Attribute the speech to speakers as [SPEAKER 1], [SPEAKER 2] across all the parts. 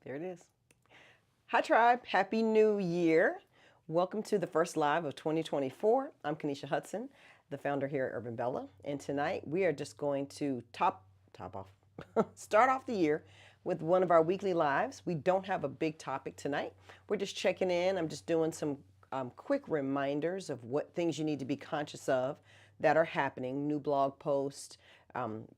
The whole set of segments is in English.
[SPEAKER 1] There it is. Hi, Tribe. Happy New Year. Welcome to the first live of 2024. I'm Kanisha Hudson, the founder here at Urban Bella. And tonight we are just going to top off, start off the year with one of our weekly lives. We don't have a big topic tonight. We're just checking in. I'm just doing some quick reminders of what things you need to be conscious of that are happening, new blog posts,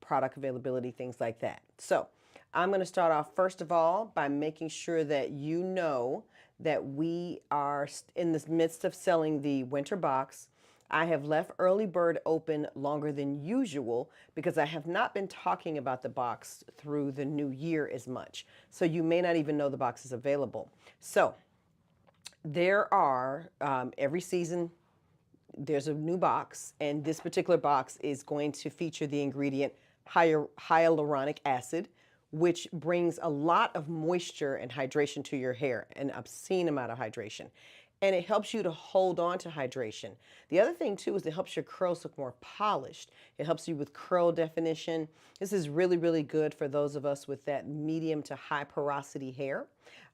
[SPEAKER 1] product availability, things like that. So, I'm going to start off first of all by making sure that you know that we are in the midst of selling the winter box. I have left early bird open longer than usual because I have not been talking about the box through the new year as much. So you may not even know the box is available. So there are every season there's a new box, and this particular box is going to feature the ingredient hyaluronic acid, which brings a lot of moisture and hydration to your hair, an obscene amount of hydration. And it helps you to hold on to hydration. The other thing too is it helps your curls look more polished. It helps you with curl definition. This is really, really good for those of us with that medium to high porosity hair.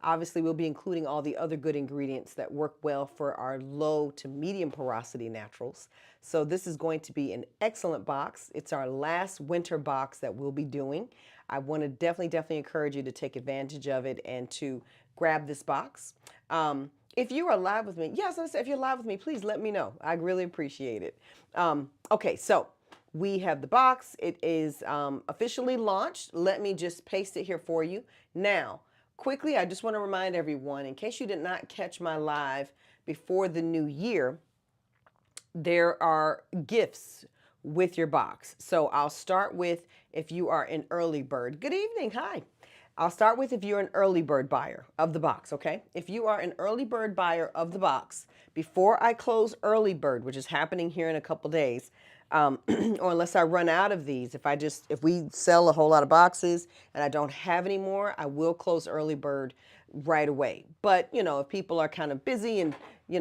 [SPEAKER 1] Obviously, we'll be including all the other good ingredients that work well for our low to medium porosity naturals. So this is going to be an excellent box. It's our last winter box that we'll be doing. I want to definitely encourage you to take advantage of it and to grab this box. If you are live with me, yes, if you're live with me, please let me know. I really appreciate it. Okay, so we have the box. It is officially launched. Let me just paste it here for you. Now, quickly, I just want to remind everyone, in case you did not catch my live before the new year, there are gifts with your box. So I'll start with if you are an early bird. Good evening. Hi. I'll start with if you're an early bird buyer of the box, okay? If you are an early bird buyer of the box, before I close early bird, which is happening here in a couple days, or unless I run out of these, if we sell a whole lot of boxes and I don't have any more, I will close early bird right away. But, if people are kind of busy and,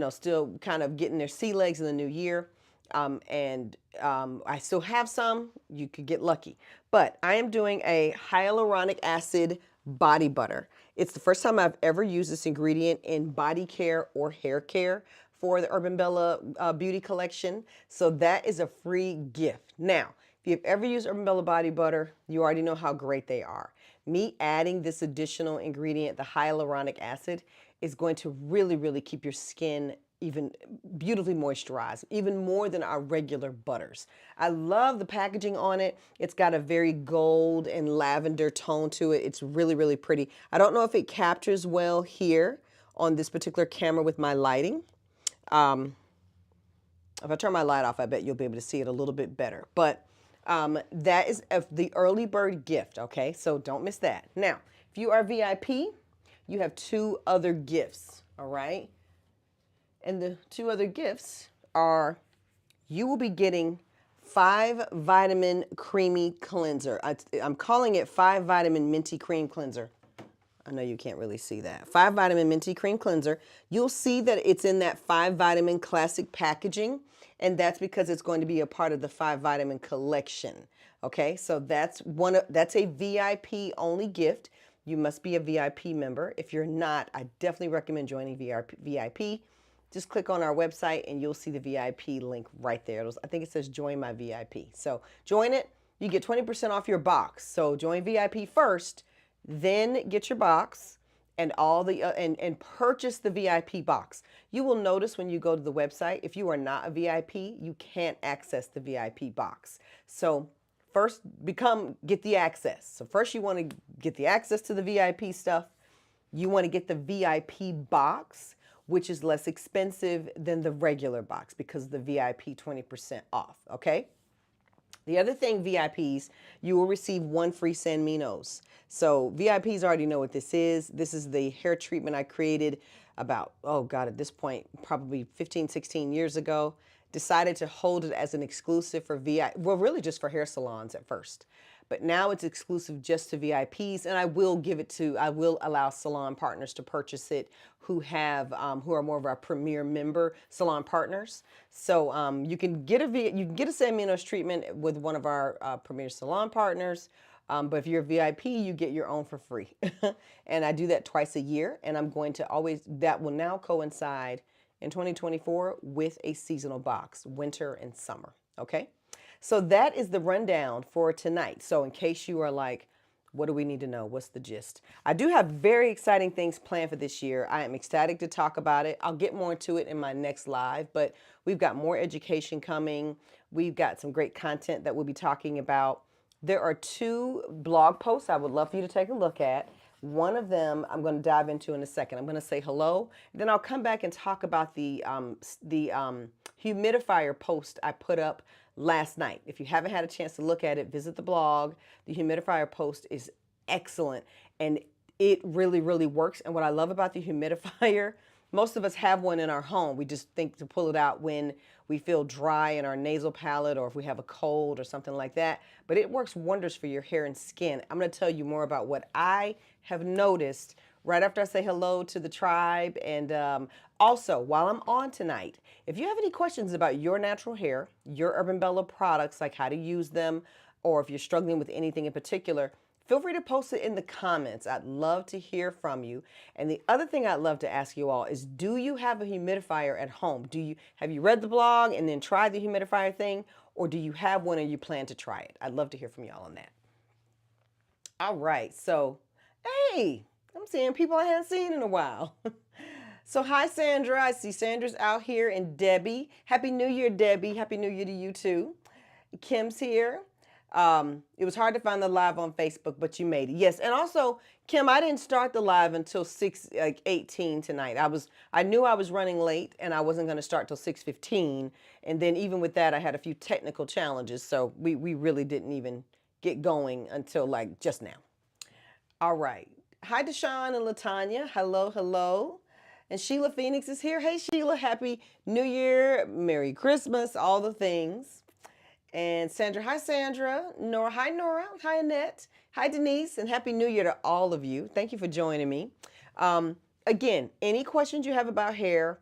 [SPEAKER 1] still kind of getting their sea legs in the new year, I still have some, you could get lucky. But I am doing a hyaluronic acid body butter. It's the first time I've ever used this ingredient in body care or hair care for the Urban Bella Beauty Collection. So that is a free gift. Now, if you've ever used Urban Bella Body Butter, you already know how great they are. Me adding this additional ingredient, the hyaluronic acid, is going to really keep your skin even beautifully moisturized, even more than our regular butters. I love the packaging on it. It's got a very gold and lavender tone to it. It's really pretty. I don't know if it captures well here on this particular camera with my lighting. If I turn my light off, I bet you'll be able to see it a little bit better. But that is the early bird gift, okay? So don't miss that. Now, if you are VIP, you have two other gifts, all right? And the two other gifts are you will be getting 5 vitamin creamy cleanser. I'm calling it 5 vitamin minty cream cleanser. I know you can't really see that. 5 vitamin minty cream cleanser. You'll see that it's in that 5 vitamin classic packaging, and that's because it's going to be a part of the 5 vitamin collection. Okay, so that's a VIP only gift. You must be a VIP member. If you're not, I definitely recommend joining VIP. Just click on our website and you'll see the VIP link right there. I think it says join my VIP. So join it, you get 20% off your box. So join VIP first, then get your box and all the and purchase the VIP box. You will notice when you go to the website, if you are not a VIP, you can't access the VIP box. So first get the access. So first you want to get the access to the VIP stuff. You want to get the VIP box, which is less expensive than the regular box because of the VIP 20% off, okay? The other thing, VIPs, you will receive 1 free San Minos. So VIPs already know what this is. This is the hair treatment I created about, oh God, at this point, probably 15, 16 years ago. Decided to hold it as an exclusive for well, really just for hair salons at first. But now it's exclusive just to VIPs, and I will allow salon partners to purchase it who are more of our premier member salon partners. So you can get a San Minos treatment with one of our premier salon partners. But if you're a VIP, you get your own for free. And I do that twice a year. And I'm going to always, that will now coincide in 2024 with a seasonal box, winter and summer. Okay. So that is the rundown for tonight. So in case you are like, what do we need to know? What's the gist? I do have very exciting things planned for this year. I am ecstatic to talk about it. I'll get more into it in my next live, but we've got more education coming. We've got some great content that we'll be talking about. There are 2 blog posts I would love for you to take a look at. One of them I'm going to dive into in a second. I'm going to say hello, then I'll come back and talk about the humidifier post I put up last night. If you haven't had a chance to look at it, visit the blog. The humidifier post is excellent and it really, really works. And what I love about the humidifier, most of us have one in our home. We just think to pull it out when we feel dry in our nasal palate or if we have a cold or something like that. But it works wonders for your hair and skin. I'm going to tell you more about what I have noticed right after I say hello to the tribe. And also, while I'm on tonight, if you have any questions about your natural hair, your Urban Bella products, like how to use them, or if you're struggling with anything in particular, feel free to post it in the comments. I'd love to hear from you. And the other thing I'd love to ask you all is, do you have a humidifier at home? Have you read the blog and then tried the humidifier thing? Or do you have one and you plan to try it? I'd love to hear from y'all on that. All right, so, hey, I'm seeing people I haven't seen in a while. So hi, Sandra. I see Sandra's out here and Debbie. Happy New Year, Debbie. Happy New Year to you too. Kim's here. It was hard to find the live on Facebook, but you made it. Yes, and also, Kim, I didn't start the live until 6:18 tonight. I knew I was running late and I wasn't going to start till 6:15. And then even with that, I had a few technical challenges. So we really didn't even get going until like just now. All right. Hi, Deshawn and Latanya. Hello, hello. And Sheila Phoenix is here. Hey, Sheila, Happy New Year, Merry Christmas, all the things. And Sandra, hi, Sandra. Nora, hi, Nora. Hi, Annette. Hi, Denise, and Happy New Year to all of you. Thank you for joining me. Again, any questions you have about hair,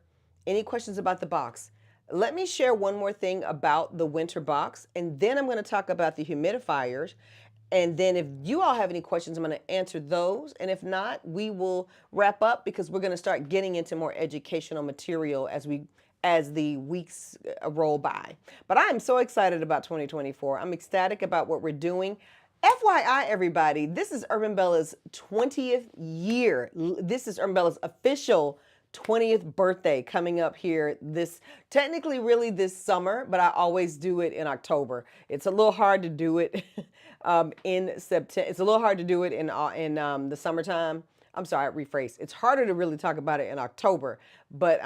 [SPEAKER 1] any questions about the box, let me share one more thing about the winter box, and then I'm going to talk about the humidifiers. And then if you all have any questions, I'm going to answer those. And if not, we will wrap up because we're going to start getting into more educational material as the weeks roll by. But I am so excited about 2024. I'm ecstatic about what we're doing. FYI, everybody, this is Urban Bella's 20th year. This is Urban Bella's official 20th birthday coming up here technically really this summer, but I always do it in October. It's a little hard to do it in September. It's a little hard to do it in the summertime. I'm sorry, I rephrased. It's harder to really talk about it in October, but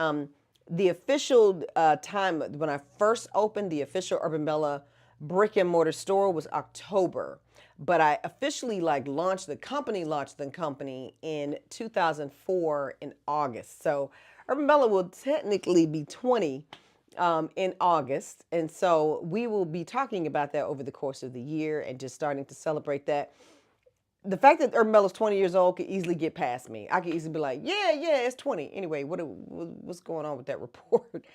[SPEAKER 1] the official time when I first opened the official Urban Bella brick and mortar store was October. But I officially launched the company in 2004 in August. So Urban Bella will technically be 20 in August. And so we will be talking about that over the course of the year and just starting to celebrate that. The fact that Urban Bella's 20 years old could easily get past me. I could easily be like, yeah, it's 20. Anyway, what's going on with that report?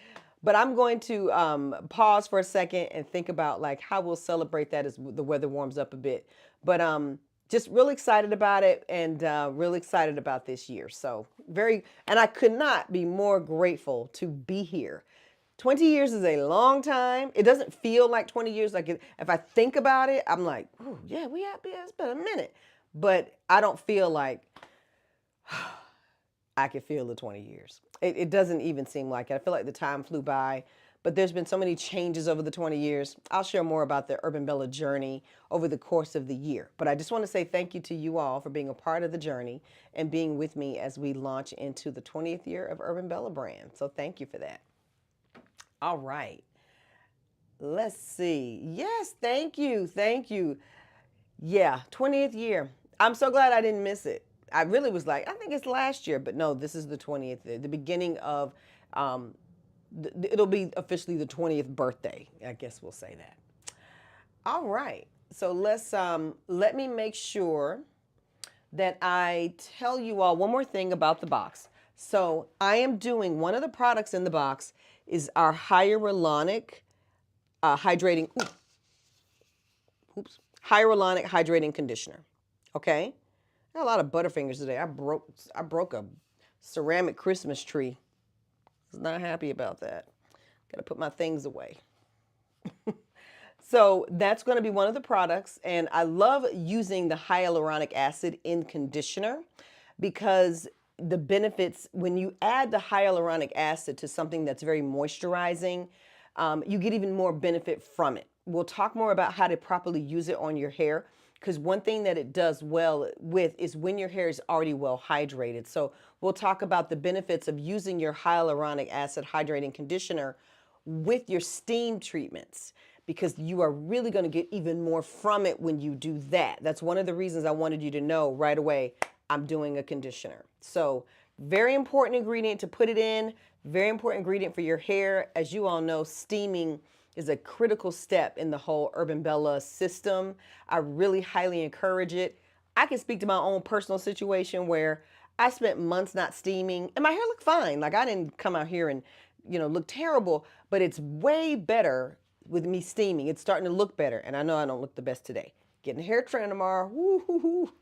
[SPEAKER 1] But I'm going to pause for a second and think about how we'll celebrate that as the weather warms up a bit. But just really excited about it and really excited about this year. So and I could not be more grateful to be here. 20 years is a long time. It doesn't feel like 20 years. If I think about it, I'm like, oh yeah, it's been a minute. But I don't feel like I could feel the 20 years. It doesn't even seem like it. I feel like the time flew by, but there's been so many changes over the 20 years. I'll share more about the Urban Bella journey over the course of the year. But I just want to say thank you to you all for being a part of the journey and being with me as we launch into the 20th year of Urban Bella brand. So thank you for that. All right. Let's see. Yes, thank you. Thank you. Yeah, 20th year. I'm so glad I didn't miss it. I really was like, I think it's last year, but no, this is the 20th, the beginning of, it'll be officially the 20th birthday. I guess we'll say that. All right. So let me make sure that I tell you all one more thing about the box. So I am doing, one of the products in the box is our hyaluronic hydrating hyaluronic hydrating conditioner. Okay, got a lot of Butterfingers today. I broke a ceramic Christmas tree. I was not happy about that. Got to put my things away. So that's going to be one of the products. And I love using the hyaluronic acid in conditioner because the benefits, when you add the hyaluronic acid to something that's very moisturizing, you get even more benefit from it. We'll talk more about how to properly use it on your hair because one thing that it does well with is when your hair is already well hydrated. So we'll talk about the benefits of using your hyaluronic acid hydrating conditioner with your steam treatments because you are really going to get even more from it when you do that. That's one of the reasons I wanted you to know right away I'm doing a conditioner. So very important ingredient to put it in, very important ingredient for your hair. As you all know, steaming is a critical step in the whole Urban Bella system. I really highly encourage it. I can speak to my own personal situation where I spent months not steaming and my hair looked fine. Like I didn't come out here and, look terrible, but it's way better with me steaming. It's starting to look better. And I know I don't look the best today. Getting a hair trim tomorrow. Woo-hoo-hoo.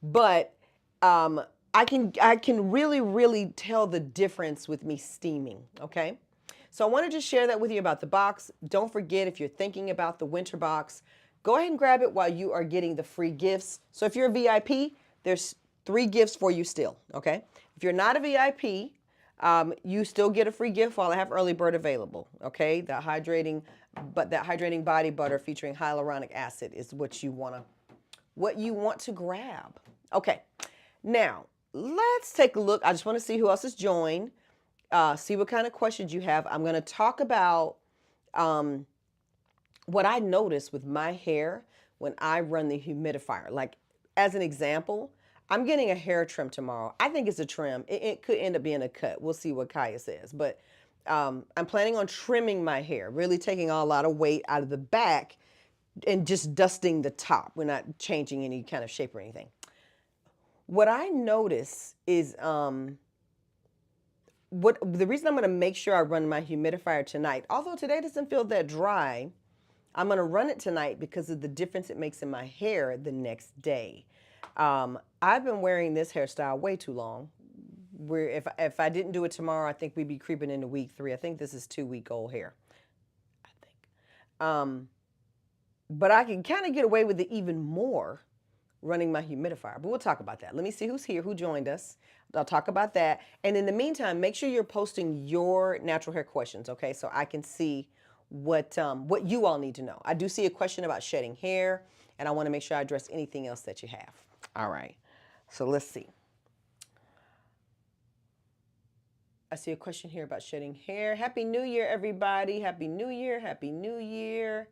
[SPEAKER 1] But I can really tell the difference with me steaming. Okay. So I want to just share that with you about the box. Don't forget, if you're thinking about the winter box, go ahead and grab it while you are getting the free gifts. So if you're a VIP, there's 3 gifts for you still, okay? If you're not a VIP, you still get a free gift while I have early bird available, okay? That hydrating body butter featuring hyaluronic acid is what you want to grab. Okay, now let's take a look. I just want to see who else has joined. See what kind of questions you have. I'm going to talk about what I notice with my hair when I run the humidifier. Like, as an example, I'm getting a hair trim tomorrow. I think it's a trim. It could end up being a cut. We'll see what Kaya says. But I'm planning on trimming my hair, really taking a lot of weight out of the back and just dusting the top. We're not changing any kind of shape or anything. What I notice is the reason I'm going to make sure I run my humidifier tonight, although today doesn't feel that dry, I'm going to run it tonight because of the difference it makes in my hair the next day. I've been wearing this hairstyle way too long. If I didn't do it tomorrow, I think we'd be creeping into week 3. I think this is 2-week-old hair. I think. But I can kind of get away with it even more running my humidifier. But we'll talk about that. Let me see who's here, who joined us. I'll talk about that. And in the meantime, make sure you're posting your natural hair questions, okay? So I can see what you all need to know. I do see a question about shedding hair, and I want to make sure I address anything else that you have. All right. So let's see. I see a question here about shedding hair. Happy New Year, everybody. Happy New Year. Happy New Year.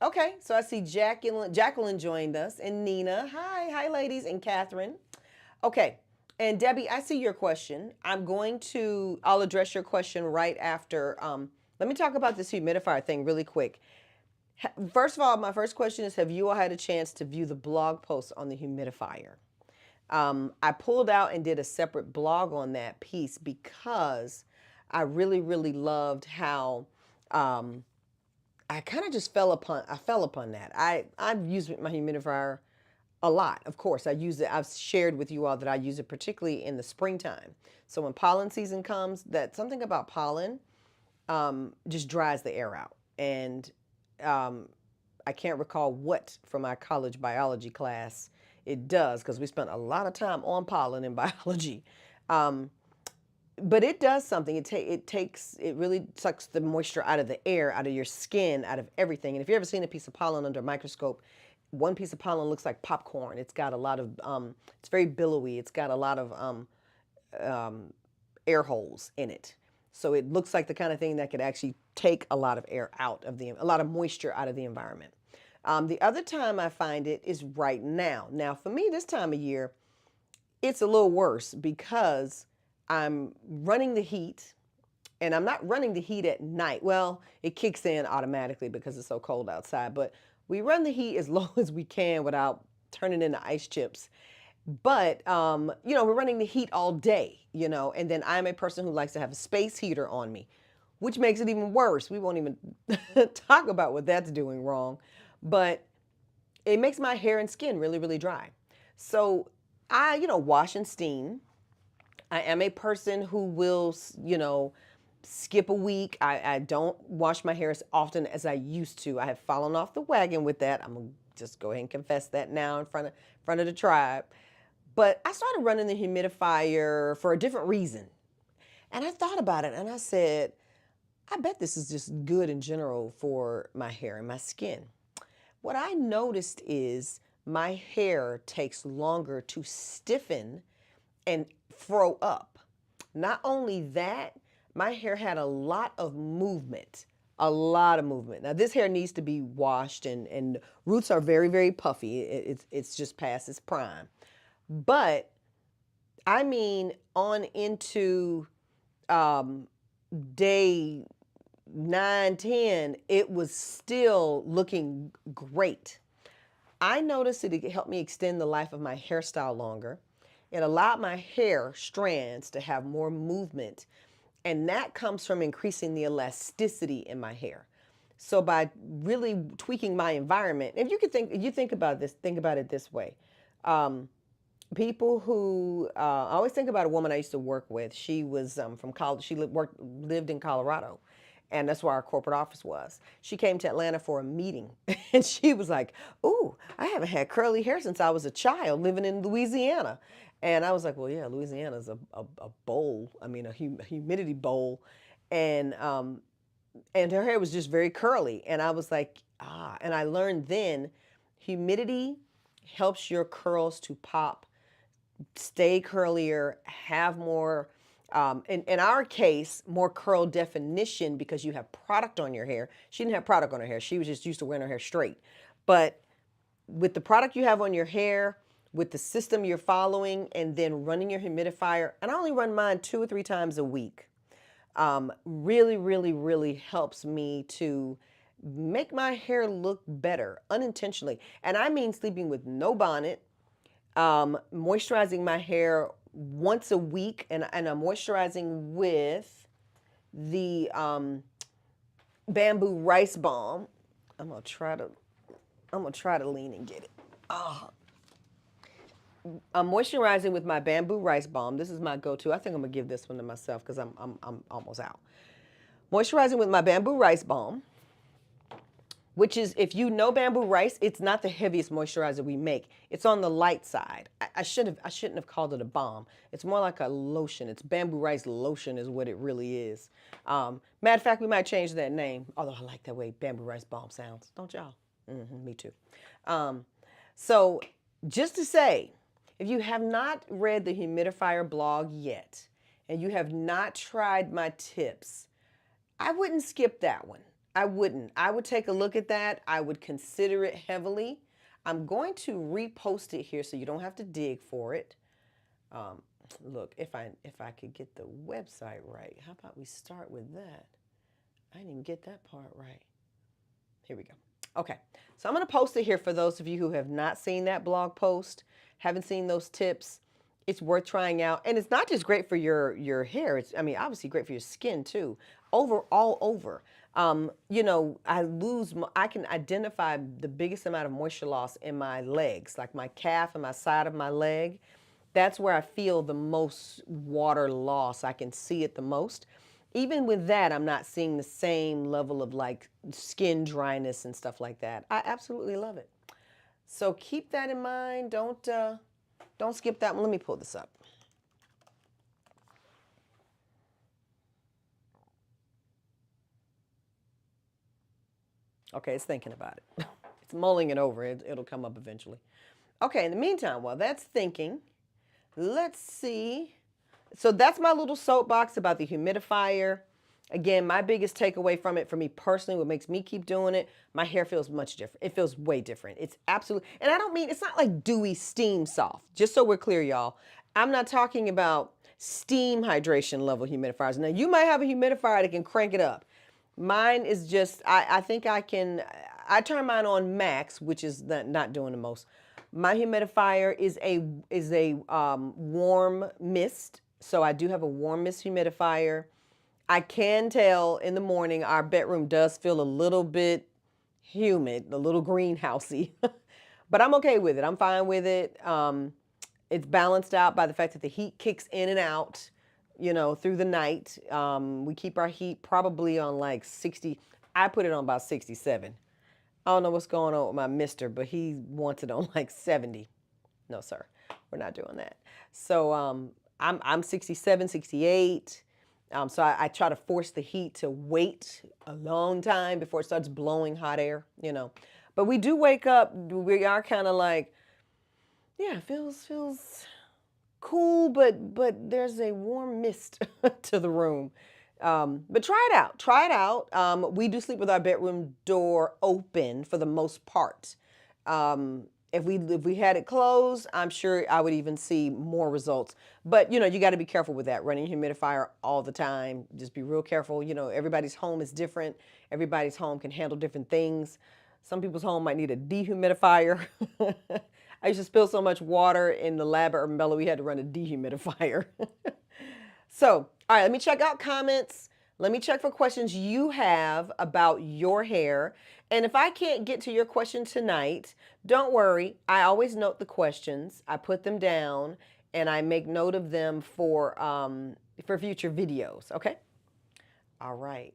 [SPEAKER 1] Okay, so I see Jacqueline joined us, and Nina. Hi, ladies, and Catherine. Okay, and Debbie, I see your question. I'll address your question right after. Let me talk about this humidifier thing really quick. First of all, my first question is, have you all had a chance to view the blog post on the humidifier? I pulled out and did a separate blog on that piece because I really loved how I kind of just fell upon that. I've used my humidifier a lot. Of course, I use it. I've shared with you all that I use it particularly in the springtime. So when pollen season comes, that something about pollen just dries the air out. And I can't recall what from my college biology class it does because we spent a lot of time on pollen in biology. But it does something. It really sucks the moisture out of the air, out of your skin, out of everything. And if you've ever seen a piece of pollen under a microscope, one piece of pollen looks like popcorn. It's got a lot of, it's very billowy. It's got a lot of air holes in it. So it looks like the kind of thing that could actually take a lot of air out of a lot of moisture out of the environment. The other time I find it is right now. Now, for me, this time of year, it's a little worse because I'm running the heat, and I'm not running the heat at night. Well, it kicks in automatically because it's so cold outside, but we run the heat as low as we can without turning into ice chips. But, we're running the heat all day, and then I'm a person who likes to have a space heater on me, which makes it even worse. We won't even talk about what that's doing wrong. But it makes my hair and skin really, really dry. So I, wash and steam. I am a person who will, skip a week. I don't wash my hair as often as I used to. I have fallen off the wagon with that. I'm gonna just go ahead and confess that now in front of the tribe. But I started running the humidifier for a different reason. And I thought about it and I said, I bet this is just good in general for my hair and my skin. What I noticed is my hair takes longer to stiffen and fro up. Not only that, my hair had a lot of movement, a lot of movement. Now this hair needs to be washed and roots are very, very puffy. It's just past its prime. But I mean, on into um, day 9, 10, it was still looking great. I noticed that it helped me extend the life of my hairstyle longer. It allowed my hair strands to have more movement, and that comes from increasing the elasticity in my hair. So by really tweaking my environment, if you think about this, think about it this way. Um, People who I always think about a woman I used to work with. She was from college. She lived in Colorado, and that's where our corporate office was. She came to Atlanta for a meeting, and she was like, "Ooh, I haven't had curly hair since I was a child living in Louisiana." And I was like, "Well, yeah, Louisiana's a bowl. I mean, a humidity bowl," and her hair was just very curly. And I was like, ah. And I learned then, humidity helps your curls to pop, stay curlier, have more, in our case, more curl definition because you have product on your hair. She didn't have product on her hair. She was just used to wearing her hair straight. But with the product you have on your hair, with the system you're following, and then running your humidifier, and I only run mine 2 or 3 times a week, really, really, really helps me to make my hair look better unintentionally. And I mean sleeping with no bonnet, moisturizing my hair once a week, and I'm moisturizing with the bamboo rice balm. I'm gonna try to lean and get it. Oh, I'm moisturizing with my bamboo rice balm. This is my go-to. I think I'm gonna give this one to myself because I'm almost out. Moisturizing with my bamboo rice balm, which is, if you know bamboo rice, it's not the heaviest moisturizer we make. It's on the light side. I shouldn't have called it a balm. It's more like a lotion. It's bamboo rice lotion is what it really is. Matter of fact, we might change that name. Although I like that way bamboo rice balm sounds, don't y'all? Me too. So just to say, if you have not read the humidifier blog yet, and you have not tried my tips, I wouldn't skip that one. I wouldn't. I would take a look at that. I would consider it heavily. I'm going to repost it here so you don't have to dig for it. Look, if I could get the website right, how about we start with that? I didn't even get that part right. Here we go. Okay, so I'm going to post it here for those of you who have not seen that blog post, haven't seen those tips. It's worth trying out, and it's not just great for your hair. It's, I mean, obviously great for your skin too. All over. I can identify the biggest amount of moisture loss in my legs, like my calf and my side of my leg. That's where I feel the most water loss. I can see it the most. Even with that, I'm not seeing the same level of like skin dryness and stuff like that. I absolutely love it. So keep that in mind. Don't skip that one. Let me pull this up. Okay, it's thinking about it. It's mulling it over. It'll come up eventually. Okay, in the meantime, while that's thinking, let's see. So that's my little soapbox about the humidifier. Again, my biggest takeaway from it, for me personally, what makes me keep doing it, my hair feels much different. It feels way different. It's absolutely, and I don't mean, it's not like dewy steam soft. Just so we're clear, y'all. I'm not talking about steam hydration level humidifiers. Now, you might have a humidifier that can crank it up. Mine is just, I think I turn mine on max, which is not doing the most. My humidifier is a warm mist. So I do have a warm mist humidifier. I can tell in the morning our bedroom does feel a little bit humid, a little greenhousey. But I'm okay with it. I'm fine with it. It's balanced out by the fact that the heat kicks in and out, through the night. We keep our heat probably on like 60. I put it on about 67. I don't know what's going on with my mister, but he wants it on like 70. No, sir, we're not doing that. So I'm 67, 68. So I try to force the heat to wait a long time before it starts blowing hot air. But we do wake up. We are kind of like, yeah, feels cool, but there's a warm mist to the room. But try it out. Try it out. We do sleep with our bedroom door open for the most part. If we had it closed, I'm sure I would even see more results. But you got to be careful with that. Running a humidifier all the time. Just be real careful. Everybody's home is different. Everybody's home can handle different things. Some people's home might need a dehumidifier. I used to spill so much water in the lab at Urban Bella, we had to run a dehumidifier. So, all right, let me check out comments. Let me check for questions you have about your hair. And if I can't get to your question tonight, don't worry. I always note the questions. I put them down and I make note of them for future videos. Okay. All right.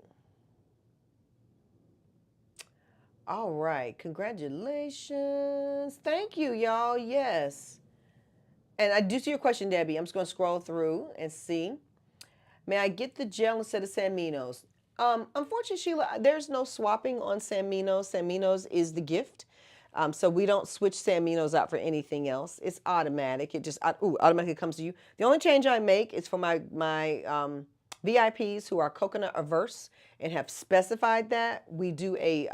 [SPEAKER 1] All right. Congratulations. Thank you, y'all. Yes. And I do see your question, Debbie. I'm just going to scroll through and see. May I get the gel instead of Sanminos? Unfortunately, Sheila, there's no swapping on Sanminos. Sanminos is the gift. So we don't switch Sanminos out for anything else. It's automatic. It just automatically comes to you. The only change I make is for my VIPs who are coconut averse and have specified that. We do a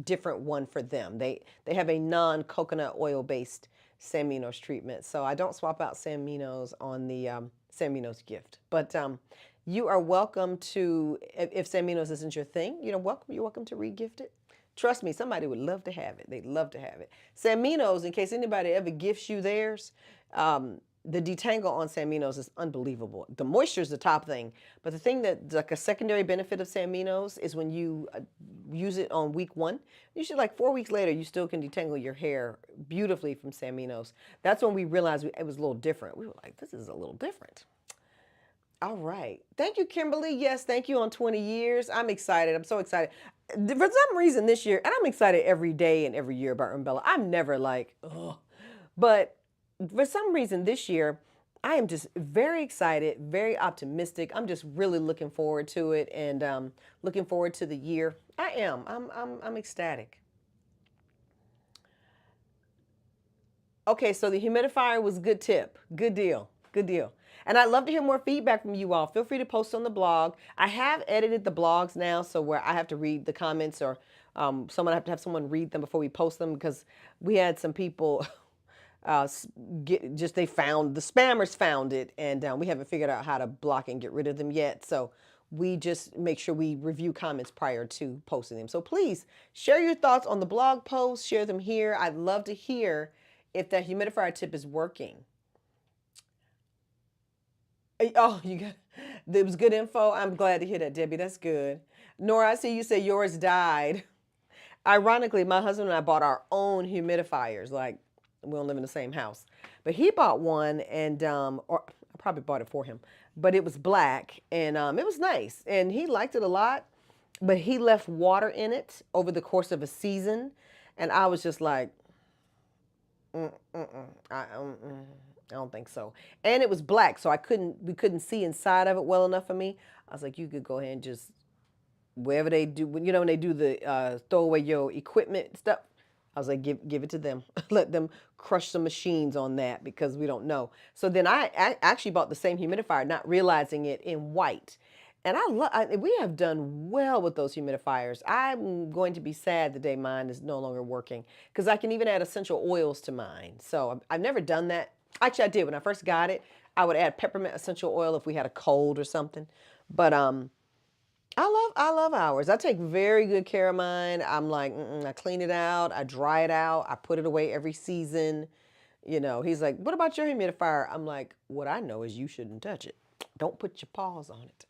[SPEAKER 1] different one for them. They have a non-coconut oil based Sanminos treatment. So I don't swap out Sanminos on the Sanminos gift. But you are welcome to, if Sanminos isn't your thing, you're welcome to re-gift it. Trust me, somebody would love to have it. They'd love to have it. Sanminos, in case anybody ever gifts you theirs, the detangle on Sanminos is unbelievable. The moisture is the top thing, but the thing that's like a secondary benefit of Sanminos is when you use it on week 1, usually like 4 weeks later, you still can detangle your hair beautifully from Sanminos. That's when we realized it was a little different. We were like, this is a little different. All right. Thank you, Kimberly. Yes, thank you on 20 years. I'm excited. I'm so excited. For some reason this year, and I'm excited every day and every year about Urban Bella. I'm never like, oh, but for some reason this year, I am just very excited, very optimistic. I'm just really looking forward to it and looking forward to the year. I am. I'm ecstatic. Okay, so the humidifier was a good tip. Good deal. Good deal. And I'd love to hear more feedback from you all. Feel free to post on the blog. I have edited the blogs now, so where I have to read the comments or I have to have someone read them before we post them because we had some people they found, the spammers found it, and we haven't figured out how to block and get rid of them yet. So we just make sure we review comments prior to posting them. So please share your thoughts on the blog post, share them here. I'd love to hear if that humidifier tip is working. Oh, it was good info. I'm glad to hear that, Debbie. That's good. Nora, I see you say yours died. Ironically, my husband and I bought our own humidifiers. Like, we don't live in the same house. But he bought one, and or I probably bought it for him. But it was black, and it was nice. And he liked it a lot. But he left water in it over the course of a season. And I was just like, I don't think so. And it was black, so we couldn't see inside of it well enough for me. I was like, you could go ahead and just, wherever they do, when they do the throw away your equipment stuff, I was like, give it to them. Let them crush some machines on that because we don't know. So then I actually bought the same humidifier, not realizing it, in white. And we have done well with those humidifiers. I'm going to be sad the day mine is no longer working because I can even add essential oils to mine. So I've never done that. Actually, I did. When I first got it, I would add peppermint essential oil if we had a cold or something. But I love ours. I take very good care of mine. I'm like, I clean it out, I dry it out, I put it away every season. He's like, what about your humidifier? I'm like, what I know is you shouldn't touch it. Don't put your paws on it.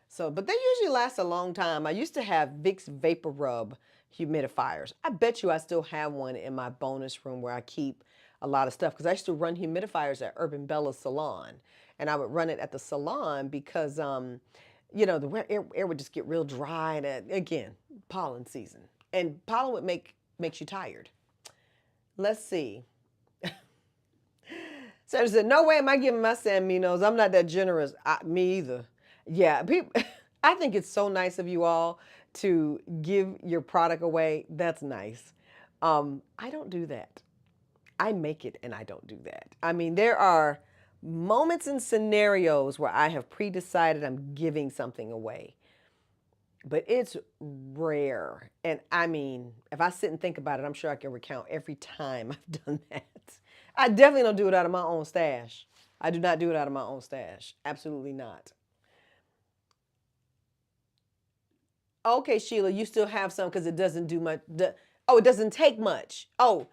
[SPEAKER 1] So, but they usually last a long time. I used to have Vicks Vapor Rub humidifiers. I bet you I still have one in my bonus room where I keep a lot of stuff because I used to run humidifiers at Urban Bella Salon, and I would run it at the salon because the air would just get real dry, and again, pollen season, and pollen would makes you tired. Let's see. So I said, no way am I giving my San Minos. I'm not that generous. Me either. Yeah, people, I think it's so nice of you all to give your product away. That's nice. I don't do that. I make it and I don't do that. I mean, there are moments and scenarios where I have pre-decided I'm giving something away, but it's rare. And I mean, if I sit and think about it, I'm sure I can recount every time I've done that. I definitely don't do it out of my own stash. I do not do it out of my own stash. Absolutely not. Okay, Sheila, you still have some because it doesn't do much. Oh, it doesn't take much. Oh,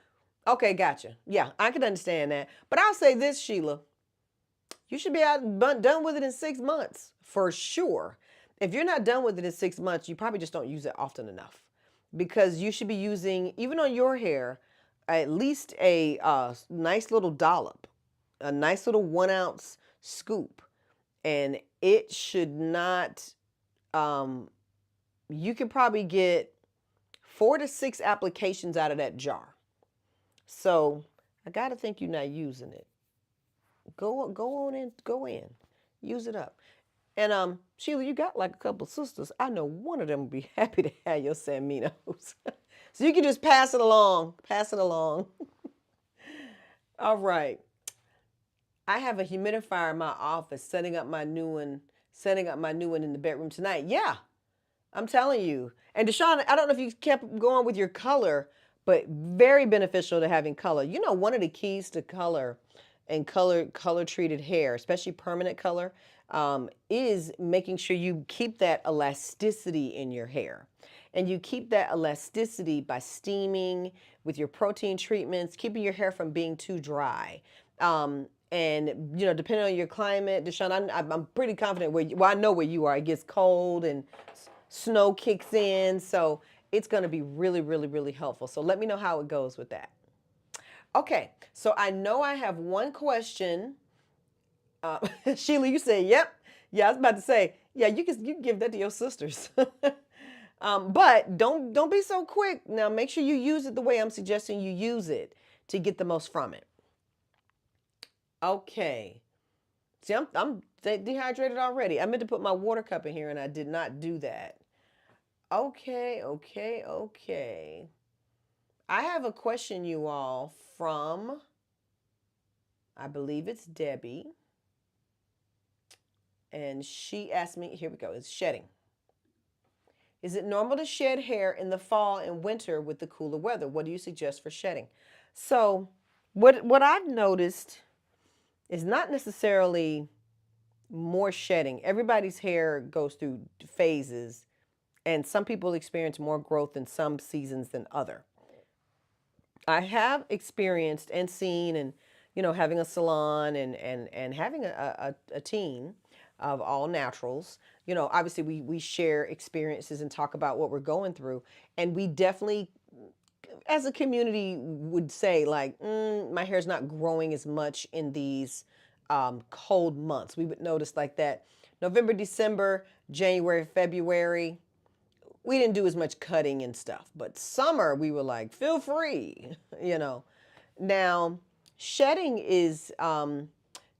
[SPEAKER 1] okay, gotcha. Yeah, I can understand that. But I'll say this, Sheila, you should be done with it in 6 months for sure. If you're not done with it in 6 months, you probably just don't use it often enough because you should be using, even on your hair, at least a nice little dollop, a nice little 1 ounce scoop. And it should not, you could probably get 4 to 6 applications out of that jar. So I got to think you're not using it. Go on in, go in, use it up. And Sheila, you got like a couple sisters. I know one of them would be happy to have your San Minos. So you can just pass it along, pass it along. All right. I have a humidifier in my office, setting up my new one in the bedroom tonight. Yeah, I'm telling you. And Deshaun, I don't know if you kept going with your color, but very beneficial to having color. You know, one of the keys to color and color treated hair, especially permanent color, is making sure you keep that elasticity in your hair. And you keep that elasticity by steaming with your protein treatments, keeping your hair from being too dry. And depending on your climate, Deshaun, I'm pretty confident well, I know where you are. It gets cold and snow kicks in, so it's going to be really, really, really helpful. So let me know how it goes with that. Okay, so I know I have one question. Sheila, you say, yep. Yeah, I was about to say, yeah, you can give that to your sisters. But don't be so quick. Now make sure you use it the way I'm suggesting you use it to get the most from it. Okay. See, I'm dehydrated already. I meant to put my water cup in here and I did not do that. Okay. I have a question, you all, from, I believe it's Debbie. And she asked me, here we go, it's shedding. Is it normal to shed hair in the fall and winter with the cooler weather? What do you suggest for shedding? So what I've noticed is not necessarily more shedding. Everybody's hair goes through phases, and some people experience more growth in some seasons than other. I have experienced and seen, and having a salon and having a team of all naturals. Obviously we share experiences and talk about what we're going through, and we definitely, as a community, would say like, my hair's not growing as much in these cold months. We would notice like that November, December, January, February, we didn't do as much cutting and stuff. But summer, we were like, feel free, Now, shedding is,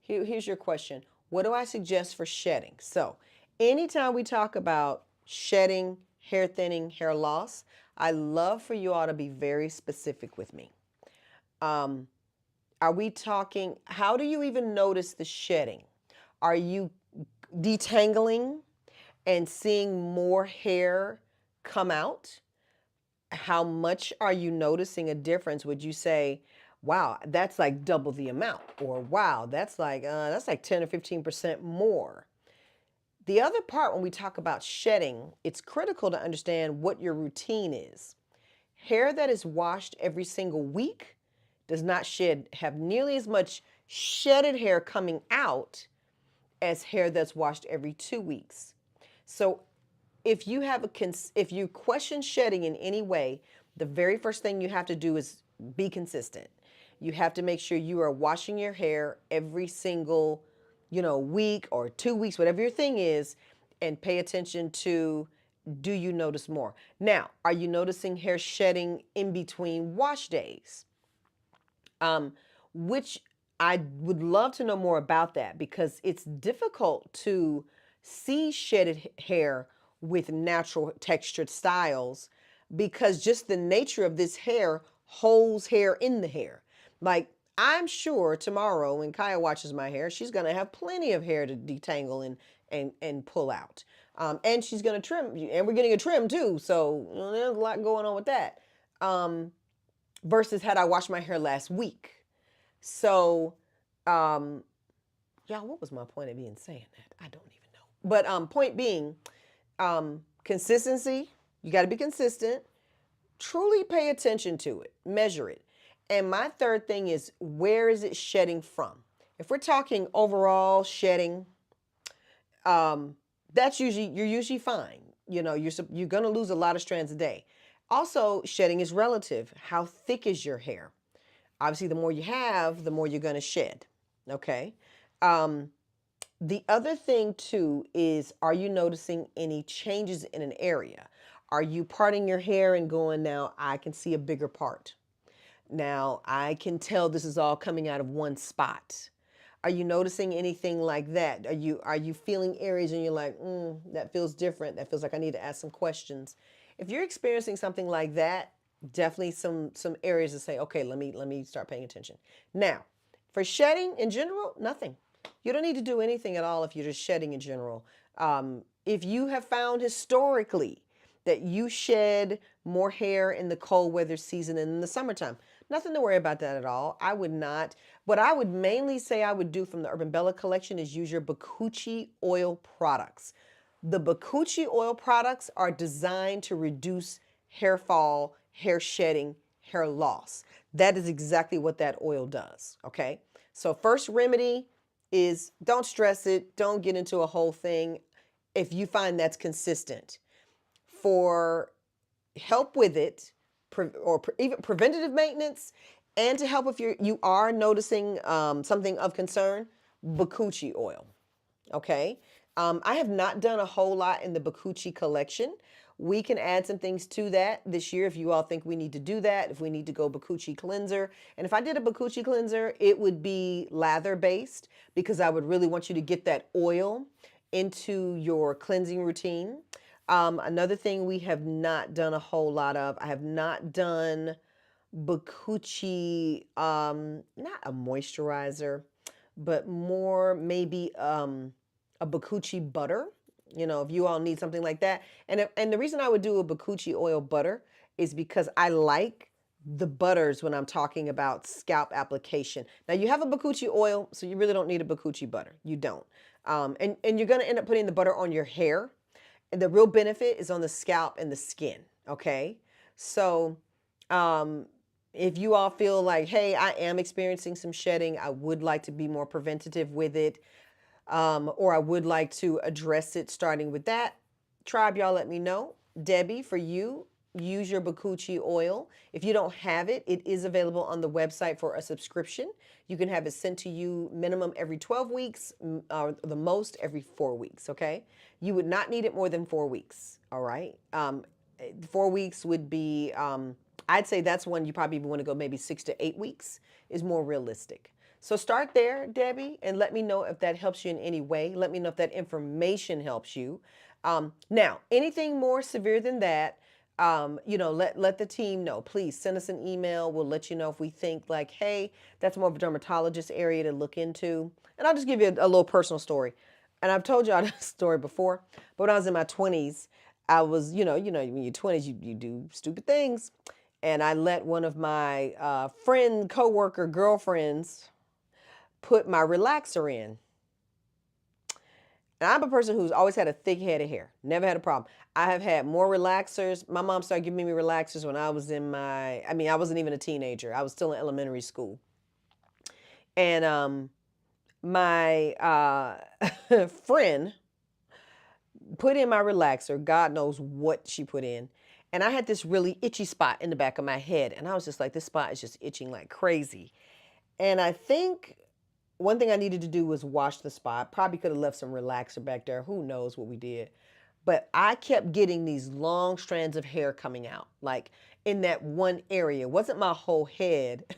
[SPEAKER 1] here's your question. What do I suggest for shedding? So anytime we talk about shedding, hair thinning, hair loss, I love for you all to be very specific with me. Are we talking, how do you even notice the shedding? Are you detangling and seeing more hair come out? How much are you noticing a difference? Would you say, wow, that's like double the amount, or wow, that's like 10 or 15% more? The other part, when we talk about shedding, it's critical to understand what your routine is. Hair that is washed every single week does not have nearly as much shedded hair coming out as hair that's washed every 2 weeks. So if you have if you question shedding in any way, the very first thing you have to do is be consistent. You have to make sure you are washing your hair every single, week or 2 weeks, whatever your thing is, and pay attention to, do you notice more? Now, are you noticing hair shedding in between wash days? Which I would love to know more about that, because it's difficult to see shedded hair with natural textured styles, because just the nature of this hair holds hair in the hair. Like, I'm sure tomorrow when Kaya watches my hair, she's going to have plenty of hair to detangle and pull out. And she's going to trim, and we're getting a trim too. So there's a lot going on with that. Versus had I washed my hair last week. So, y'all, what was my point of being saying that? I don't even know. But point being, consistency. You got to be consistent. Truly pay attention to it. Measure it. And my third thing is, where is it shedding from? If we're talking overall shedding, you're usually fine. You're going to lose a lot of strands a day. Also, shedding is relative. How thick is your hair? Obviously, the more you have, the more you're going to shed. Okay. The other thing too is, are you noticing any changes in an area? Are you parting your hair and going, now I can see a bigger part? Now I can tell this is all coming out of one spot. Are you noticing anything like that? Are you feeling areas and you're like, that feels different. That feels like I need to ask some questions. If you're experiencing something like that, definitely some areas to say, okay, let me start paying attention. Now, for shedding in general, nothing. You don't need to do anything at all if you're just shedding in general. If you have found historically that you shed more hair in the cold weather season than in the summertime, nothing to worry about that at all. I would not. What I would mainly say I would do from the Urban Bella collection is use your Bakuchi oil products. The Bakuchi oil products are designed to reduce hair fall, hair shedding, hair loss. That is exactly what that oil does, okay? So first remedy is, don't stress it. Don't get into a whole thing if you find that's consistent. For help with it, or even preventative maintenance, and to help if you are noticing something of concern, Bakuchi oil. Okay. I have not done a whole lot in the Bakuchi collection. We can add some things to that this year if you all think we need to do that, if we need to go Bakuchi cleanser. And if I did a Bakuchi cleanser, it would be lather based, because I would really want you to get that oil into your cleansing routine. Another thing we have not done a whole lot of, I have not done Bakuchi, not a moisturizer, but more maybe a Bakuchi butter. If you all need something like that. And the reason I would do a Bakuchi oil butter is because I like the butters when I'm talking about scalp application. Now, you have a Bakuchi oil, so you really don't need a Bakuchi butter. You don't. And you're going to end up putting the butter on your hair. And the real benefit is on the scalp and the skin. Okay. So, if you all feel like, hey, I am experiencing some shedding, I would like to be more preventative with it, or I would like to address it starting with that, tribe, y'all let me know. Debbie, for you, use your Bakuchi oil. If you don't have it, it is available on the website for a subscription. You can have it sent to you minimum every 12 weeks, or the most every 4 weeks, okay? You would not need it more than 4 weeks, all right? 4 weeks would be, I'd say that's when you probably want to go maybe 6 to 8 weeks is more realistic. So start there, Debbie, and let me know if that helps you in any way. Let me know if that information helps you. Now, anything more severe than that, let the team know. Please send us an email. We'll let you know if we think like, hey, that's more of a dermatologist area to look into. And I'll just give you a little personal story. And I've told y'all this story before, but when I was in my 20s, I was, when you're 20s, you do stupid things. And I let one of my friend, coworker, girlfriends put my relaxer in. And I'm a person who's always had a thick head of hair. Never had a problem. I have had more relaxers. My mom started giving me relaxers when I was I wasn't even a teenager. I was still in elementary school. And my friend put in my relaxer. God knows what she put in. And I had this really itchy spot in the back of my head. And I was just like, this spot is just itching like crazy. And I think one thing I needed to do was wash the spot. Probably could have left some relaxer back there. Who knows what we did. But I kept getting these long strands of hair coming out, like in that one area. It wasn't my whole head.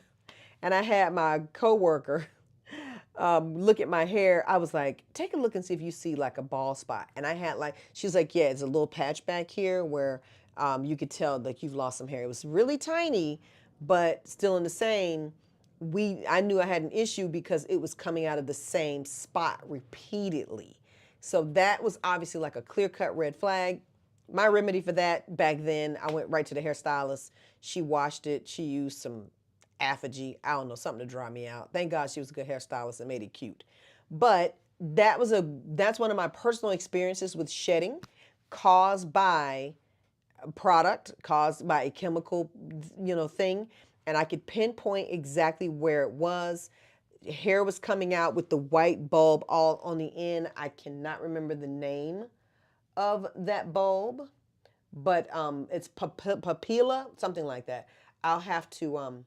[SPEAKER 1] And I had my coworker look at my hair. I was like, take a look and see if you see like a bald spot. And I had like, she was like, yeah, it's a little patch back here where you could tell like you've lost some hair. It was really tiny, but still in the same. I knew I had an issue because it was coming out of the same spot repeatedly. So that was obviously like a clear-cut red flag. My remedy for that back then, I went right to the hairstylist. She washed it. She used some Affigy, I don't know, something to dry me out. Thank God she was a good hairstylist and made it cute. But that's one of my personal experiences with shedding caused by a product, caused by a chemical, thing. And I could pinpoint exactly where it was. Hair was coming out with the white bulb all on the end. I cannot remember the name of that bulb, but it's papilla, something like that. I'll have to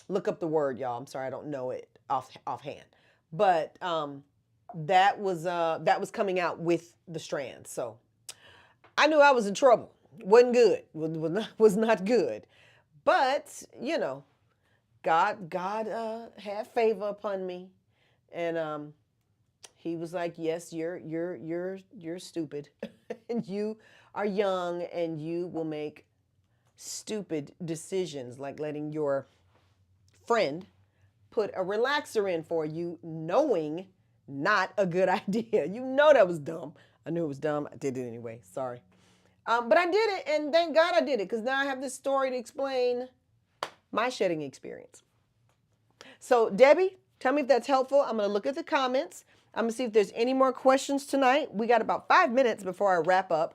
[SPEAKER 1] look up the word, y'all. I'm sorry, I don't know it offhand. But that was coming out with the strands. So I knew I was in trouble. Wasn't good. Was not good. But God had favor upon me, and He was like, "Yes, you're stupid, and you are young, and you will make stupid decisions, like letting your friend put a relaxer in for you, knowing not a good idea. You know that was dumb. I knew it was dumb. I did it anyway. Sorry, but I did it, and thank God I did it, because now I have this story to explain my shedding experience. So Debbie, tell me if that's helpful. I'm going to look at the comments. I'm going to see if there's any more questions tonight. We got about 5 minutes before I wrap up.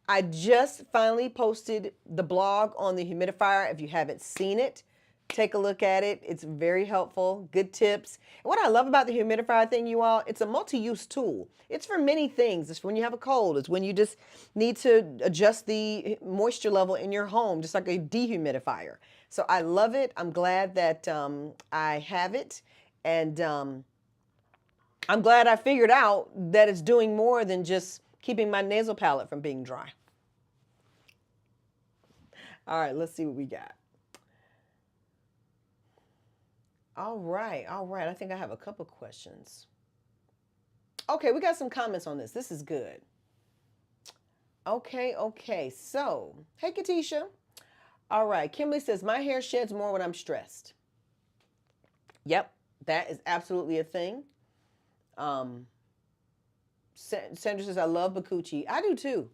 [SPEAKER 1] I just finally posted the blog on the humidifier. If you haven't seen it, take a look at it. It's very helpful, good tips. And what I love about the humidifier thing, you all, it's a multi-use tool. It's for many things. It's when you have a cold. It's when you just need to adjust the moisture level in your home, just like a dehumidifier. So I love it. I'm glad that I have it. And I'm glad I figured out that it's doing more than just keeping my nasal palate from being dry. All right, let's see what we got. All right. I think I have a couple questions. Okay, we got some comments on this. This is good. Okay. So, hey, Katisha. All right, Kimberly says, my hair sheds more when I'm stressed. Yep, that is absolutely a thing. Sandra says, I love Bakuchi. I do too.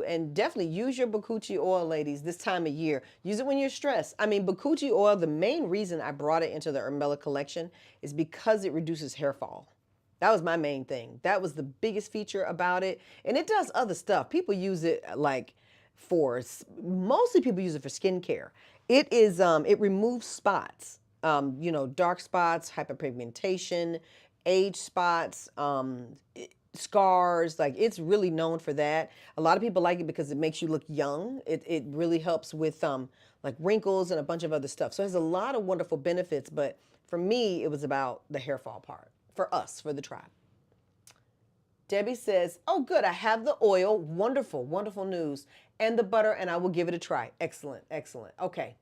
[SPEAKER 1] And definitely use your Bakuchi oil, ladies, this time of year. Use it when you're stressed. I mean, Bakuchi oil, the main reason I brought it into the Urbella collection is because it reduces hair fall. That was my main thing. That was the biggest feature about it. And it does other stuff. People use it mostly people use it for skincare. It removes spots, dark spots, hyperpigmentation, age spots, scars. Like, it's really known for that. A lot of people like it because it makes you look young. It really helps with like wrinkles and a bunch of other stuff. So it has a lot of wonderful benefits. But for me, it was about the hair fall part. For us, for the tribe. Debbie says, oh, good, I have the oil. Wonderful, wonderful news. And the butter, and I will give it a try. Excellent. Okay.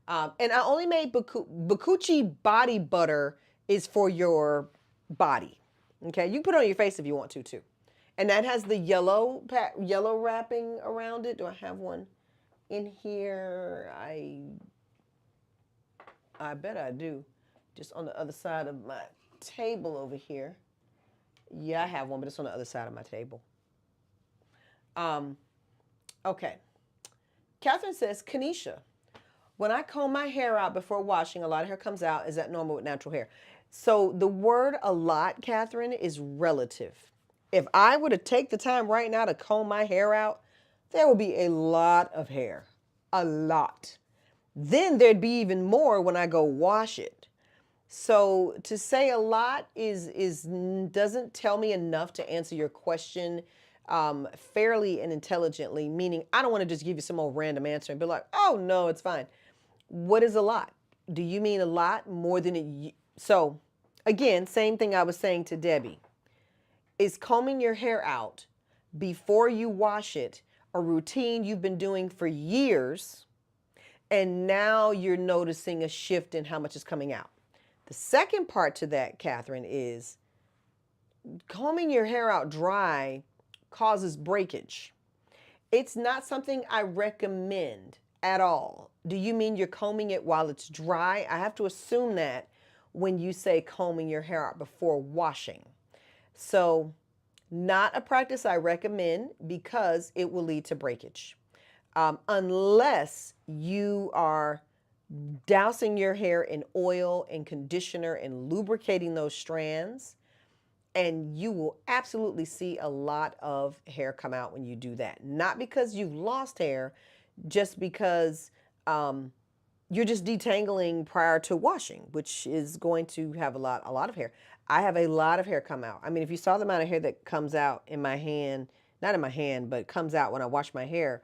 [SPEAKER 1] And I only made Bakuchi body butter is for your body. Okay, you can put it on your face if you want to, too. And that has the yellow wrapping around it. Do I have one in here? I bet I do. Just on the other side of my table over here. Yeah, I have one, but it's on the other side of my table. Okay. Catherine says, Kanisha, when I comb my hair out before washing, a lot of hair comes out. Is that normal with natural hair? So the word a lot, Catherine, is relative. If I were to take the time right now to comb my hair out, there would be a lot of hair. A lot. Then there'd be even more when I go wash it. So to say a lot doesn't tell me enough to answer your question. fairly and intelligently, meaning I don't want to just give you some old random answer and be like, oh, no, it's fine. What is a lot? Do you mean a lot more than it? So, again, same thing I was saying to Debbie. Is combing your hair out before you wash it a routine you've been doing for years, and now you're noticing a shift in how much is coming out? The second part to that, Catherine, is combing your hair out dry causes breakage. It's not something I recommend at all. Do you mean you're combing it while it's dry? I have to assume that when you say combing your hair out before washing. So, not a practice I recommend because it will lead to breakage. Unless you are dousing your hair in oil and conditioner and lubricating those strands, and you will absolutely see a lot of hair come out when you do that. Not because you've lost hair, just because you're just detangling prior to washing, which is going to have a lot of hair. I have a lot of hair come out. I mean, if you saw the amount of hair that comes out in my hand, not in my hand, but comes out when I wash my hair,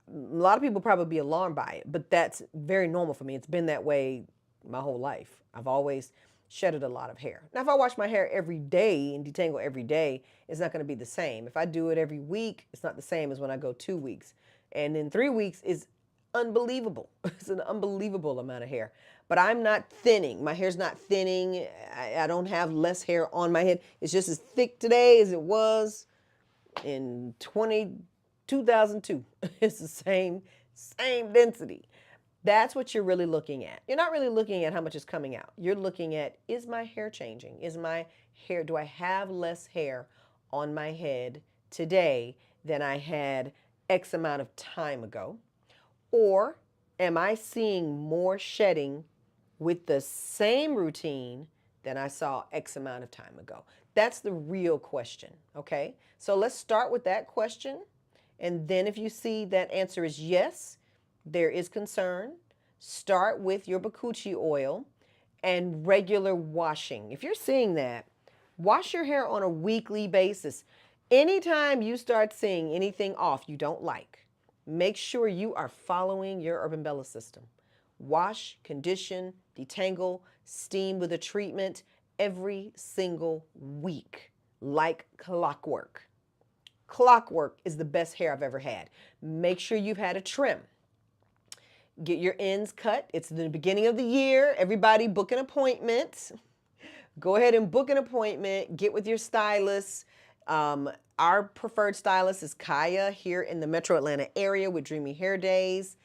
[SPEAKER 1] a lot of people probably be alarmed by it, but that's very normal for me. It's been that way my whole life. I've always shedded a lot of hair. Now, if I wash my hair every day and detangle every day, it's not going to be the same. If I do it every week, it's not the same as when I go 2 weeks. And then 3 weeks is unbelievable. It's an unbelievable amount of hair. But I'm not thinning. My hair's not thinning. I don't have less hair on my head. It's just as thick today as it was in 2002. It's the same density. That's what you're really looking at. You're not really looking at how much is coming out. You're looking at, is my hair changing? Do I have less hair on my head today than I had X amount of time ago? Or am I seeing more shedding with the same routine than I saw X amount of time ago? That's the real question, okay? So let's start with that question. And then if you see that answer is yes, there is concern, start with your Bakuchi oil and regular washing. If you're seeing that, wash your hair on a weekly basis. Anytime you start seeing anything off you don't like, make sure you are following your Urban Bella system. Wash, condition, detangle, steam with a treatment every single week, like clockwork. Clockwork is the best hair I've ever had. Make sure you've had a trim. Get your ends cut. It's the beginning of the year. Everybody book an appointment. Go ahead and book an appointment. Get with your stylist. Our preferred stylist is Kaya here in the Metro Atlanta area with Dreamy Hair Days.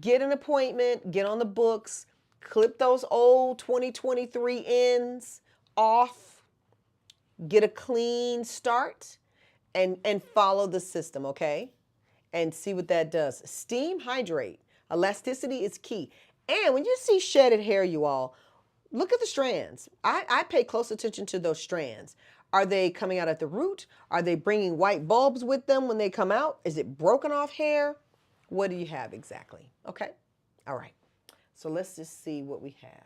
[SPEAKER 1] Get an appointment. Get on the books. Clip those old 2023 ends off. Get a clean start. And follow the system, okay? And see what that does. Steam, hydrate. Elasticity is key. And when you see shedded hair, you all, look at the strands. I pay close attention to those strands. Are they coming out at the root? Are they bringing white bulbs with them when they come out? Is it broken off hair? What do you have exactly? Okay? All right. So let's just see what we have.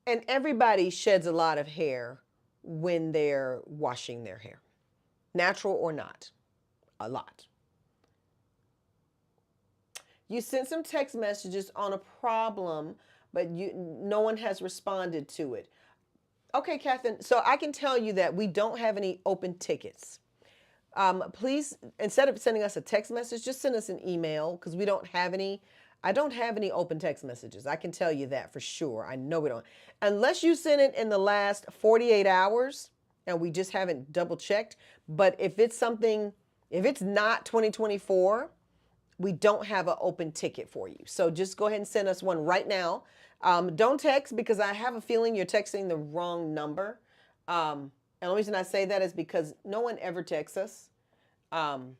[SPEAKER 1] And everybody sheds a lot of hair when they're washing their hair, natural or not, a lot. You sent some text messages on a problem, but no one has responded to it. Okay, Catherine, so I can tell you that we don't have any open tickets. Please, instead of sending us a text message, just send us an email because we don't have any. I don't have any open text messages. I can tell you that for sure. I know we don't. Unless you sent it in the last 48 hours and we just haven't double checked. But if it's not 2024, we don't have an open ticket for you. So just go ahead and send us one right now. Don't text because I have a feeling you're texting the wrong number. And the reason I say that is because no one ever texts us. I'm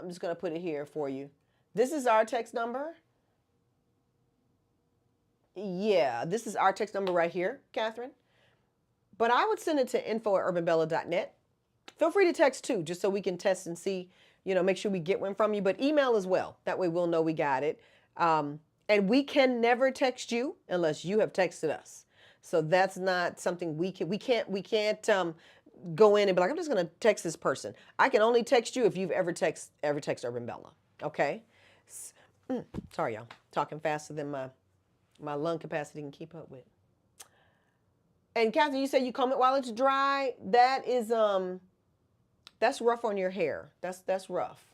[SPEAKER 1] just going to put it here for you. This is our text number. Yeah, this is our text number right here, Catherine. But I would send it to info@urbanbella.net. Feel free to text too, just so we can test and see, make sure we get one from you. But email as well. That way we'll know we got it. And we can never text you unless you have texted us. So that's not something we can't go in and be like, I'm just gonna text this person. I can only text you if you've ever text Urban Bella. Okay. Sorry, y'all. Talking faster than my lung capacity can keep up with. And Catherine, you said you comb it while it's dry. That's rough on your hair. That's rough.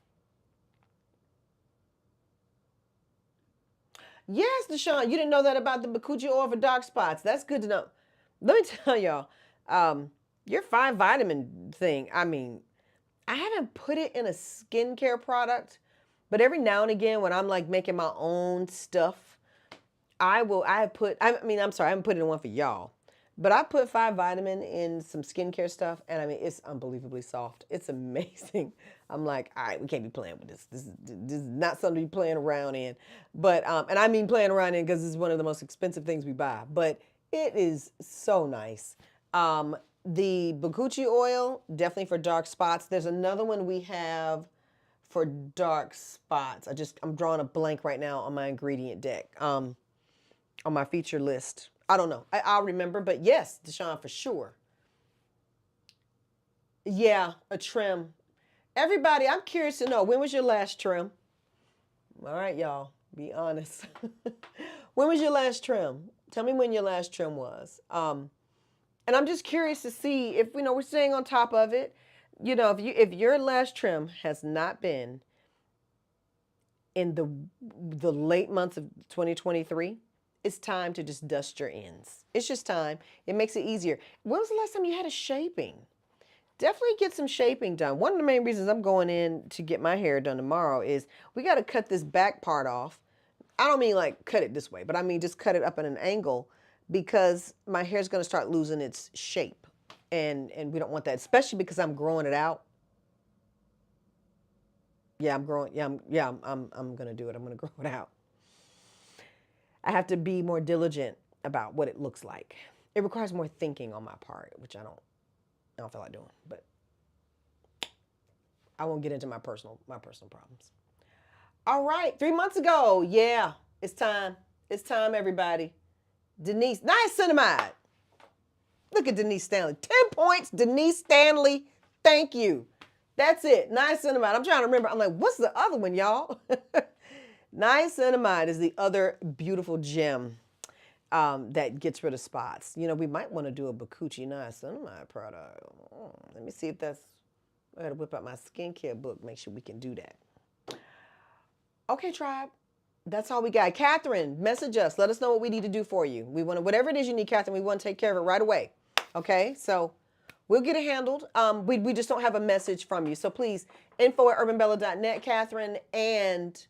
[SPEAKER 1] Yes, Deshaun, you didn't know that about the Bakuchi oil for dark spots. That's good to know. Let me tell y'all, your 5 vitamin thing. I mean, I haven't put it in a skincare product, but every now and again when I'm like making my own stuff, I will. I have put. I mean, I'm sorry, I haven't put it in one for y'all, but I put 5 vitamin in some skincare stuff, and I mean, it's unbelievably soft. It's amazing. I'm like, all right, we can't be playing with this. This is not something to be playing around in. But and I mean playing around in because it's one of the most expensive things we buy. But it is so nice. The Bakuchi oil definitely for dark spots. There's another one we have for dark spots. I'm drawing a blank right now on my ingredient deck. On my feature list. I don't know. I'll remember, but yes, Deshaun, for sure. Yeah, a trim. Everybody, I'm curious to know, when was your last trim? All right, y'all, be honest. When was your last trim? Tell me when your last trim was. And I'm just curious to see if we're staying on top of it. If your last trim has not been in the late months of 2023, it's time to just dust your ends. It's just time. It makes it easier. When was the last time you had a shaping? Definitely get some shaping done. One of the main reasons I'm going in to get my hair done tomorrow is we got to cut this back part off. I don't mean like cut it this way, but I mean just cut it up at an angle because my hair is going to start losing its shape. And we don't want that, especially because I'm growing it out. Yeah, I'm growing. I'm going to do it. I'm going to grow it out. I have to be more diligent about what it looks like. It requires more thinking on my part, which I don't feel like doing, but I won't get into my personal problems. All right, 3 months ago, yeah, it's time. It's time, everybody. Denise, niacinamide. Look at Denise Stanley. 10 points, Denise Stanley. Thank you. That's it. Niacinamide. I'm trying to remember. I'm like, what's the other one, y'all? Niacinamide is the other beautiful gem that gets rid of spots. We might want to do a Bakuchi niacinamide product. Let me see if that's. I gotta whip out my skincare book. Make sure we can do that. Okay, tribe. That's all we got. Catherine, message us. Let us know what we need to do for you. We want to, whatever it is you need, Catherine. We want to take care of it right away. Okay, so we'll get it handled. We just don't have a message from you. So please, info@urbanbella.net, Catherine, and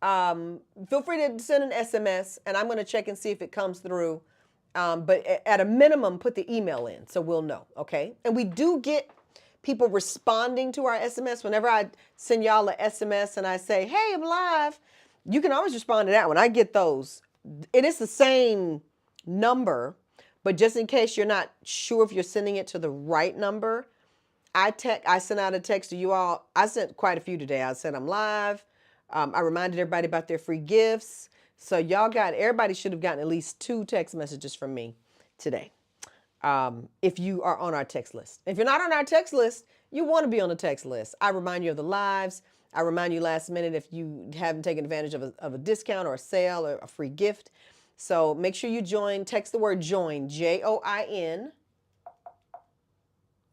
[SPEAKER 1] feel free to send an SMS, and I'm going to check and see if it comes through. But at a minimum, put the email in so we'll know, okay? And we do get people responding to our SMS. Whenever I send y'all an SMS and I say, hey, I'm live, you can always respond to that when I get those. It is the same number, but just in case you're not sure if you're sending it to the right number, I sent out a text to you all. I sent quite a few today. I said I'm live. I reminded everybody about their free gifts. So everybody should have gotten at least 2 text messages from me today. If you are on our text list. If you're not on our text list, you want to be on the text list. I remind you of the lives. I remind you last minute if you haven't taken advantage of a discount or a sale or a free gift. So make sure you join. Text the word join, JOIN.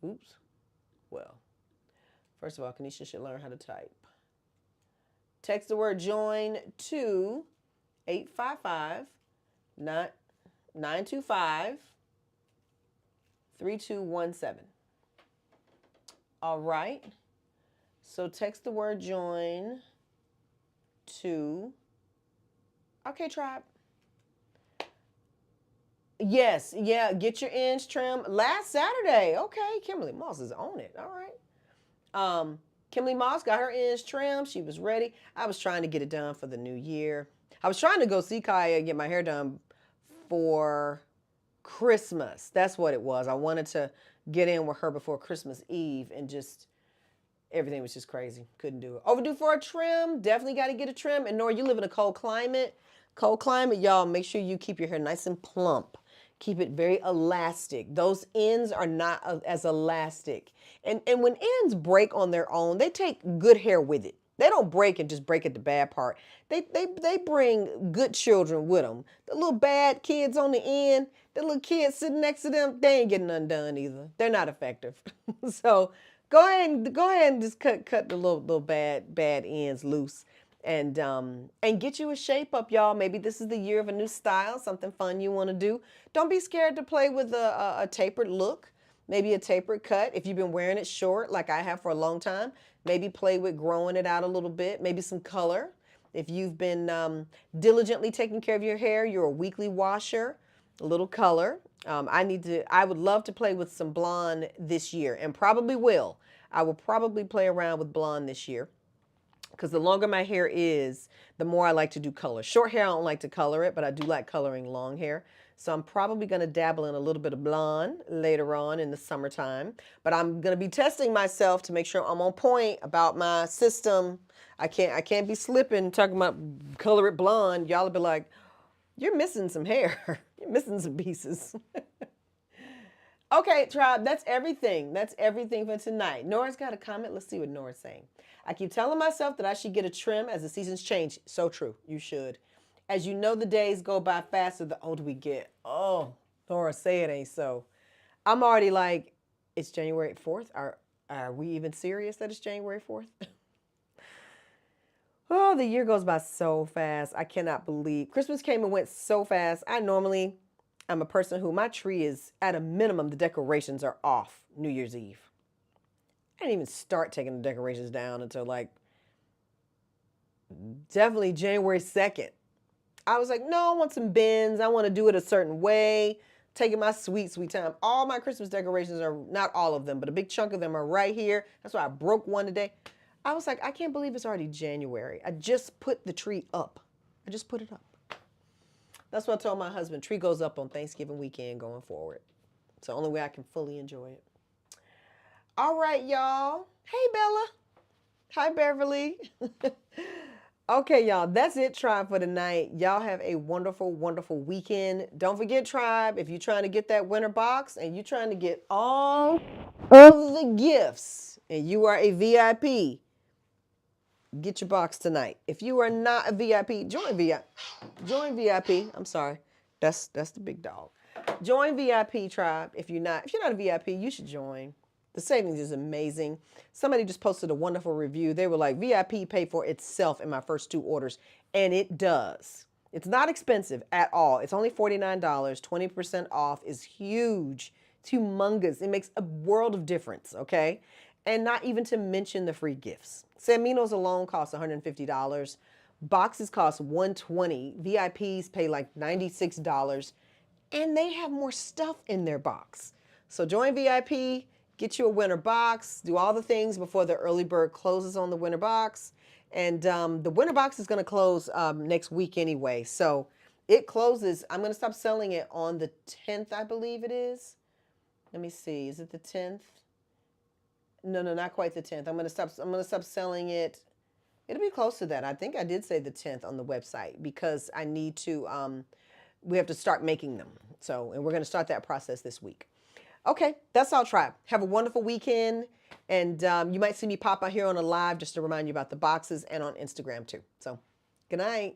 [SPEAKER 1] Oops. Well, first of all, Kanisha should learn how to type. Text the word join to 855 925 3217. All right. So text the word join to. Okay, tribe. Yes, yeah, get your ends trimmed last Saturday. Okay, Kimberly Moss is on it. All right. Kimberly Moss got her ends trimmed. She was ready. I was trying to get it done for the new year. I was trying to go see Kaya and get my hair done for Christmas. That's what it was. I wanted to get in with her before Christmas Eve, and just everything was just crazy. Couldn't do it. Overdue for a trim. Definitely got to get a trim. And Nora, you live in a cold climate. Cold climate, y'all, make sure you keep your hair nice and plump. Keep it very elastic. Those ends are not as elastic. And when ends break on their own, they take good hair with it. They don't break and just break at the bad part. They bring good children with them. The little bad kids on the end, the little kids sitting next to them, they ain't getting undone either. They're not effective. So go ahead and just cut the little bad ends loose and get you a shape up, y'all. Maybe this is the year of a new style, something fun you want to do. Don't be scared to play with a tapered look, maybe a tapered cut. If you've been wearing it short, like I have for a long time, maybe play with growing it out a little bit, maybe some color. If you've been diligently taking care of your hair, you're a weekly washer, a little color. I would love to play with some blonde this year, and probably will. I will probably play around with blonde this year, because the longer my hair is, the more I like to do color. Short hair, I don't like to color it, but I do like coloring long hair. So I'm probably going to dabble in a little bit of blonde later on in the summertime. But I'm going to be testing myself to make sure I'm on point about my system. I can't be slipping talking about color it blonde. Y'all will be like, you're missing some hair. You're missing some pieces. Okay, tribe, that's everything. That's everything for tonight. Nora's got a comment. Let's see what Nora's saying. I keep telling myself that I should get a trim as the seasons change. So true. You should. As you know, the days go by faster the older we get. Oh, Nora, say it ain't so. I'm already like, it's January 4th. Are we even serious that it's January 4th? Oh, the year goes by so fast. I cannot believe. Christmas came and went so fast. I'm a person who my tree is, at a minimum, the decorations are off New Year's Eve. I didn't even start taking the decorations down until like definitely January 2nd. I was like, no, I want some bins. I want to do it a certain way. Taking my sweet time. All my Christmas decorations are, not all of them, but a big chunk of them are right here. That's why I broke one today. I was like, I can't believe it's already January. I just put the tree up. I just put it up. That's what I told my husband. Tree goes up on Thanksgiving weekend going forward. It's the only way I can fully enjoy it. All right, y'all. Hey, Bella. Hi, Beverly. Okay, y'all. That's it, Tribe, for tonight. Y'all have a wonderful, wonderful weekend. Don't forget, Tribe, if you're trying to get that winter box and you're trying to get all of the gifts and you are a VIP, get your box tonight. If you are not a VIP, join VIP. Join VIP. I'm sorry. That's the big dog. Join VIP, Tribe. If you're not a VIP, you should join. The savings is amazing. Somebody just posted a wonderful review. They were like, VIP paid for itself in my first 2 orders. And it does. It's not expensive at all. It's only $49. 20% off is huge. It's humongous. It makes a world of difference, okay? And not even to mention the free gifts. San alone costs $150. Boxes cost $120. VIPs pay like $96. And they have more stuff in their box. So join VIP, get you a winter box, do all the things before the early bird closes on the winter box. And the winter box is going to close next week anyway. So it closes. I'm going to stop selling it on the 10th, I believe it is. Let me see. Is it the 10th? No, not quite the 10th. I'm going to stop selling it. It'll be close to that. I think I did say the 10th on the website because I need to, we have to start making them. So, and we're going to start that process this week. Okay, that's all, Tribe. Have a wonderful weekend. And you might see me pop out here on a live just to remind you about the boxes and on Instagram too. So, good night.